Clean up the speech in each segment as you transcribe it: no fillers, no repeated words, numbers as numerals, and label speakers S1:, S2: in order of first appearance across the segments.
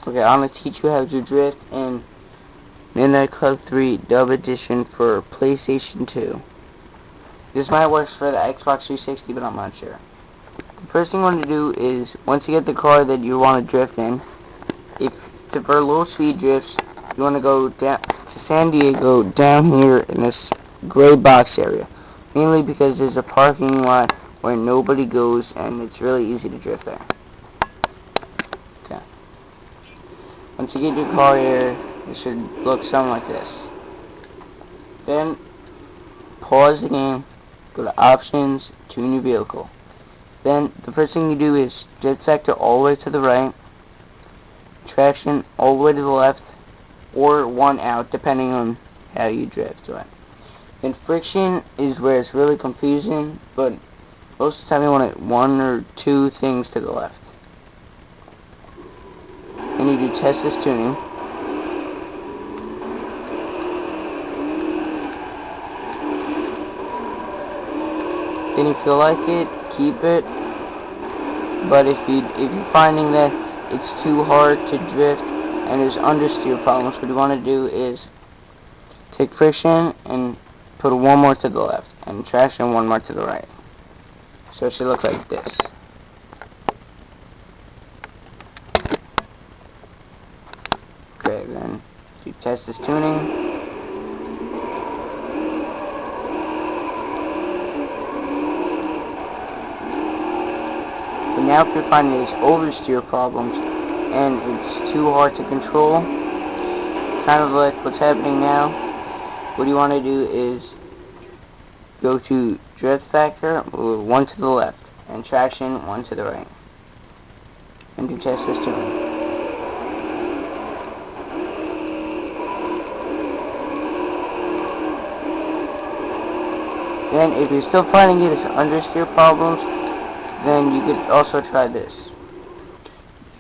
S1: Okay, I'm going to teach you how to drift in Midnight Club 3 Dub Edition for PlayStation 2. This might work for the Xbox 360, but I'm not sure. The first thing you want to do is, once you get the car that you want to drift in, for low speed drifts, you want to go down to San Diego, down here in this gray box area. Mainly because there's a parking lot where nobody goes, and it's really easy to drift there. Okay. Once you get your car here, it should look something like this. Then, pause the game, go to Options, Tune your vehicle. Then, the first thing you do is drift factor all the way to the right, traction all the way to the left, or one out, depending on how you drift. Right? Then friction is where it's really confusing, but most of the time you want it one or two things to the left. Then you do test this tuning. Then you feel like it, keep it. But if you're finding that it's too hard to drift and there's understeer problems, what you want to do is take friction and put one more to the left, and traction one more to the right. So it should look like this. Okay, then you test this tuning. But now if you're finding these oversteer problems and it's too hard to control, kind of like what's happening now, what you want to do is go to drift factor, one to the left, and traction, one to the right. And do test this tuning. Then if you're still finding it as understeer problems, then you could also try this.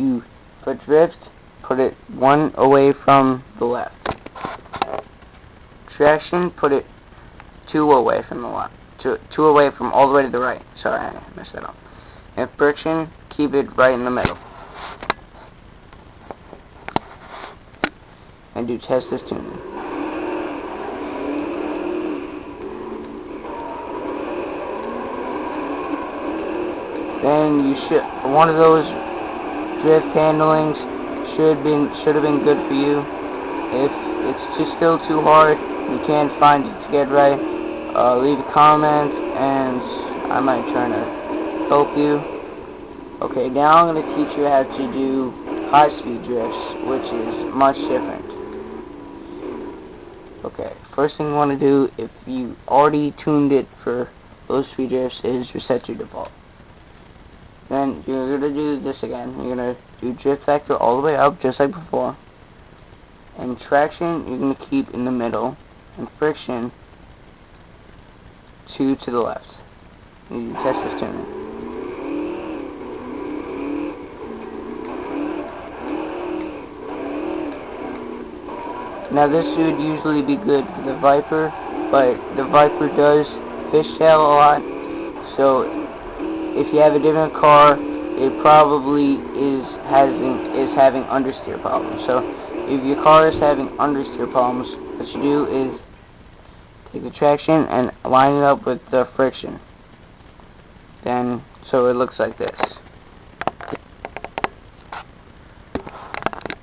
S1: You put drift, put it one away from the left. Traction, put it two away from the left. Two away from all the way to the right. Sorry, I messed that up. And friction, keep it right in the middle. And do test this tuning. Then you should, one of those drift handlings should have been good for you. If it's still too hard, you can't find it to get right, leave a comment and I might try to help you. Okay, now I'm going to teach you how to do high-speed drifts, which is much different. Okay, first thing you want to do, if you already tuned it for low-speed drifts, is reset your default. Then you're going to do this again. You're going to do drift factor all the way up, just like before. And traction, you're going to keep in the middle. And friction, two to the left. You test this tuning. Now this would usually be good for the Viper, but the Viper does fishtail a lot. So if you have a different car, it probably is having understeer problems. So if your car is having understeer problems, what you do is take the traction and line it up with the friction. Then, so it looks like this.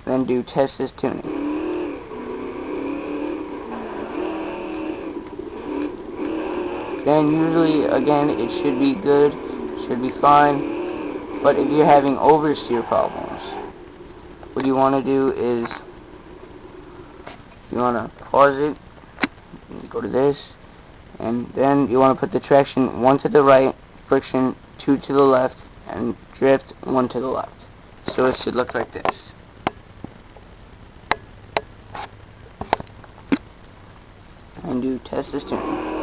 S1: Then do test this tuning. Then usually, again, it should be good, should be fine. But if you're having oversteer problems, what you want to do is you want to pause it, go to this, and then you want to put the traction one to the right, friction two to the left, and drift one to the left. So it should look like this. And do test this tuning.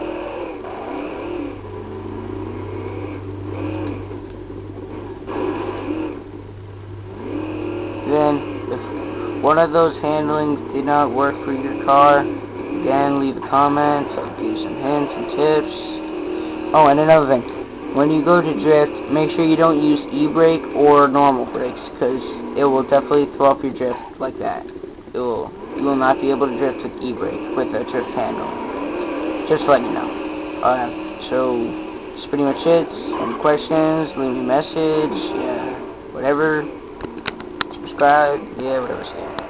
S1: Then, if one of those handlings did not work for your car, again, leave a comment. I'll give you some hints and tips. Oh, and another thing. when you go to drift, make sure you don't use e-brake or normal brakes, because it will definitely throw up your drift like that. You will not be able to drift with e-brake with a drift handle. Just letting you know. So that's pretty much it. Any questions? Leave me a message. Yeah, whatever. Subscribe. Yeah, whatever.